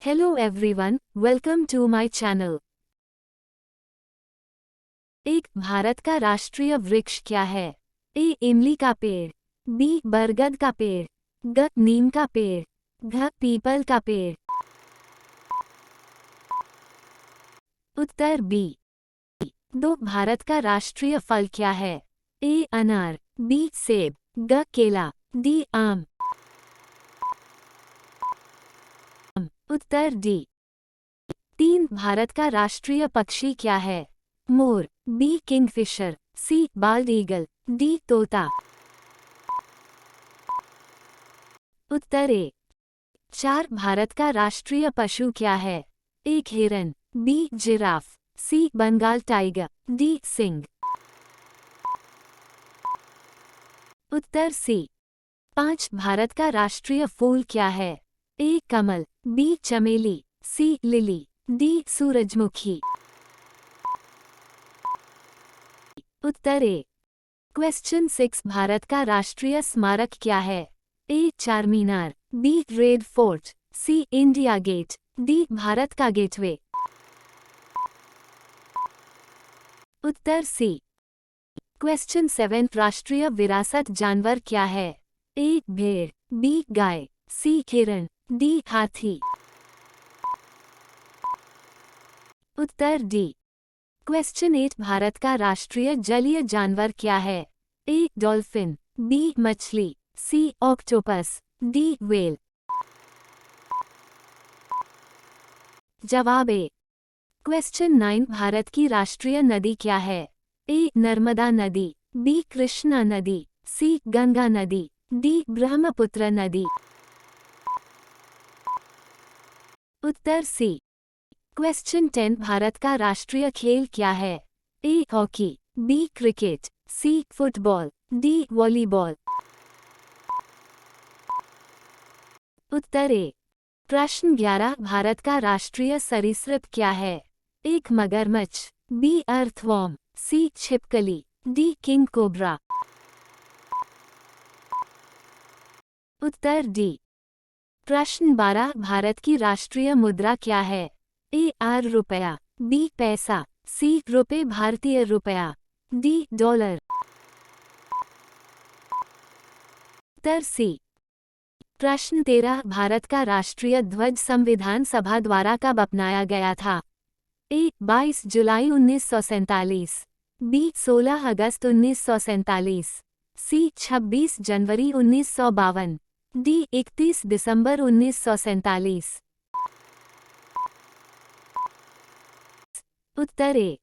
Hello everyone, welcome to my channel. एक भारत का राष्ट्रीय वृक्ष क्या है? ए इमली का पेड़, बी बरगद का पेड़, ग नीम का पेड़, घ पीपल का पेड़। उत्तर बी। दो भारत का राष्ट्रीय फल क्या है? ए अनार, बी सेब, ग केला, डी आम। उत्तर डी। तीन भारत का राष्ट्रीय पक्षी क्या है? मोर, बी किंगफिशर, सी बाल्ड ईगल, डी तोता। उत्तर ए। चार भारत का राष्ट्रीय पशु क्या है? एक हिरन, बी जिराफ, सी बंगाल टाइगर, डी सिंह। उत्तर सी। पांच भारत का राष्ट्रीय फूल क्या है? ए कमल, बी चमेली, सी लिली, डी सूरजमुखी। उत्तर ए। क्वेश्चन 6 भारत का राष्ट्रीय स्मारक क्या है? ए चारमीनार, बी रेड फोर्ट, सी इंडिया गेट, डी भारत का गेटवे। उत्तर सी। क्वेश्चन 7 राष्ट्रीय विरासत जानवर क्या है? ए भेड़, बी गाय, सी हिरण, डी हाथी। उत्तर डी। क्वेश्चन 8 भारत का राष्ट्रीय जलीय जानवर क्या है? ए डॉल्फिन, बी मछली, सी ऑक्टोपस, डी व्हेल। जवाब ए। क्वेश्चन 9 भारत की राष्ट्रीय नदी क्या है? ए नर्मदा नदी, बी कृष्णा नदी, सी गंगा नदी, डी ब्रह्मपुत्र नदी। उत्तर सी। क्वेश्चन 10 भारत का राष्ट्रीय खेल क्या है? A hockey, B cricket, C football, D volleyball. उत्तर ए। प्रश्न 11 भारत का राष्ट्रीय सरीसृप क्या है? एक मगरमच्छ, बी अर्थवॉर्म, सी छिपकली, डी किंग कोबरा। उत्तर डी। प्रश्न 12 भारत की राष्ट्रीय मुद्रा क्या है? ए आर रुपया, बी पैसा, सी रुपए भारतीय रुपया, डी डॉलर। उत्तर सी। प्रश्न 13 भारत का राष्ट्रीय ध्वज संविधान सभा द्वारा कब अपनाया गया था? ए 22 जुलाई 1947, B 16 August 1947, C 26 January 1952, D 31 December 1947। Uttar A.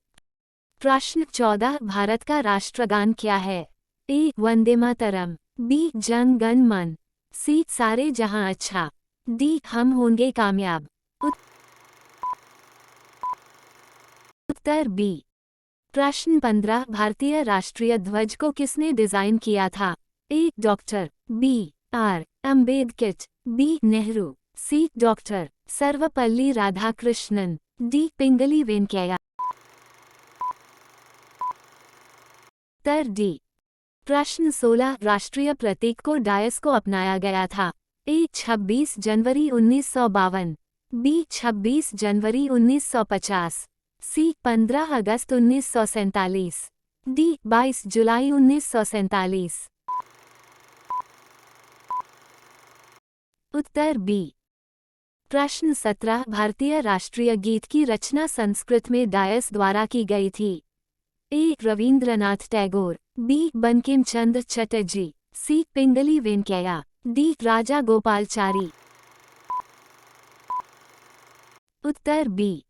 प्रश्न 14 भारत का राष्ट्रगान क्या है? ए वंदे मातरम, बी जन गण मन, सी सारे जहां अच्छा, डी हम होंगे कामयाब। उत्तर बी। प्रश्न 15 भारतीय राष्ट्रीय ध्वज को किसने डिजाइन किया था? A doctor, B R Ambedkar, B Nehru, C doctor Sarvepalli Radhakrishnan, D Pingali Venkayya. उत्तर डी। प्रश्न 16 राष्ट्रीय प्रतीक को डायस को अपनाया गया था? ए 26 जनवरी 1952, बी 26 जनवरी 1950, सी 15 अगस्त 1947, डी 22 जुलाई 1947। उत्तर बी। प्रश्न 17 भारतीय राष्ट्रीय गीत की रचना संस्कृत में डायस द्वारा की गई थी? ए रविंद्रनाथ टैगोर, बी बंकिम चंद्र चटर्जी, सी पिंगली वेंकैया, डी राजा गोपालचारी। उत्तर बी।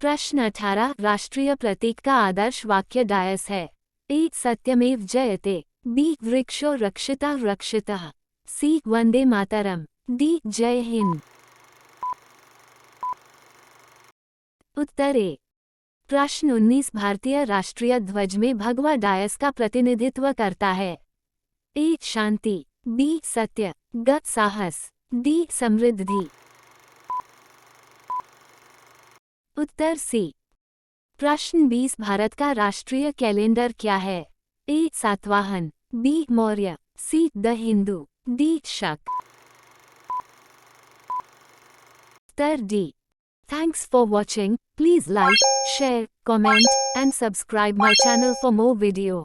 प्रश्न 18 राष्ट्रीय प्रतीक का आदर्श वाक्य डायस है? ए सत्यमेव जयते, बी वृक्षो रक्षिता रक्षितः, सी वंदे मातरम, डी जय हिंद। उत्तर ए। प्रश्न 19 भारतीय राष्ट्रीय ध्वज में भगवा डायस का प्रतिनिधित्व करता है? ए शांति, बी सत्य, ग साहस, डी समृद्धि। उत्तर सी। प्रश्न 20 भारत का राष्ट्रीय कैलेंडर क्या है? A Satavahana, B Maurya, C the Hindu, D Saka. उत्तर D. Thanks for watching. Please like, share, comment, and subscribe my channel for more video.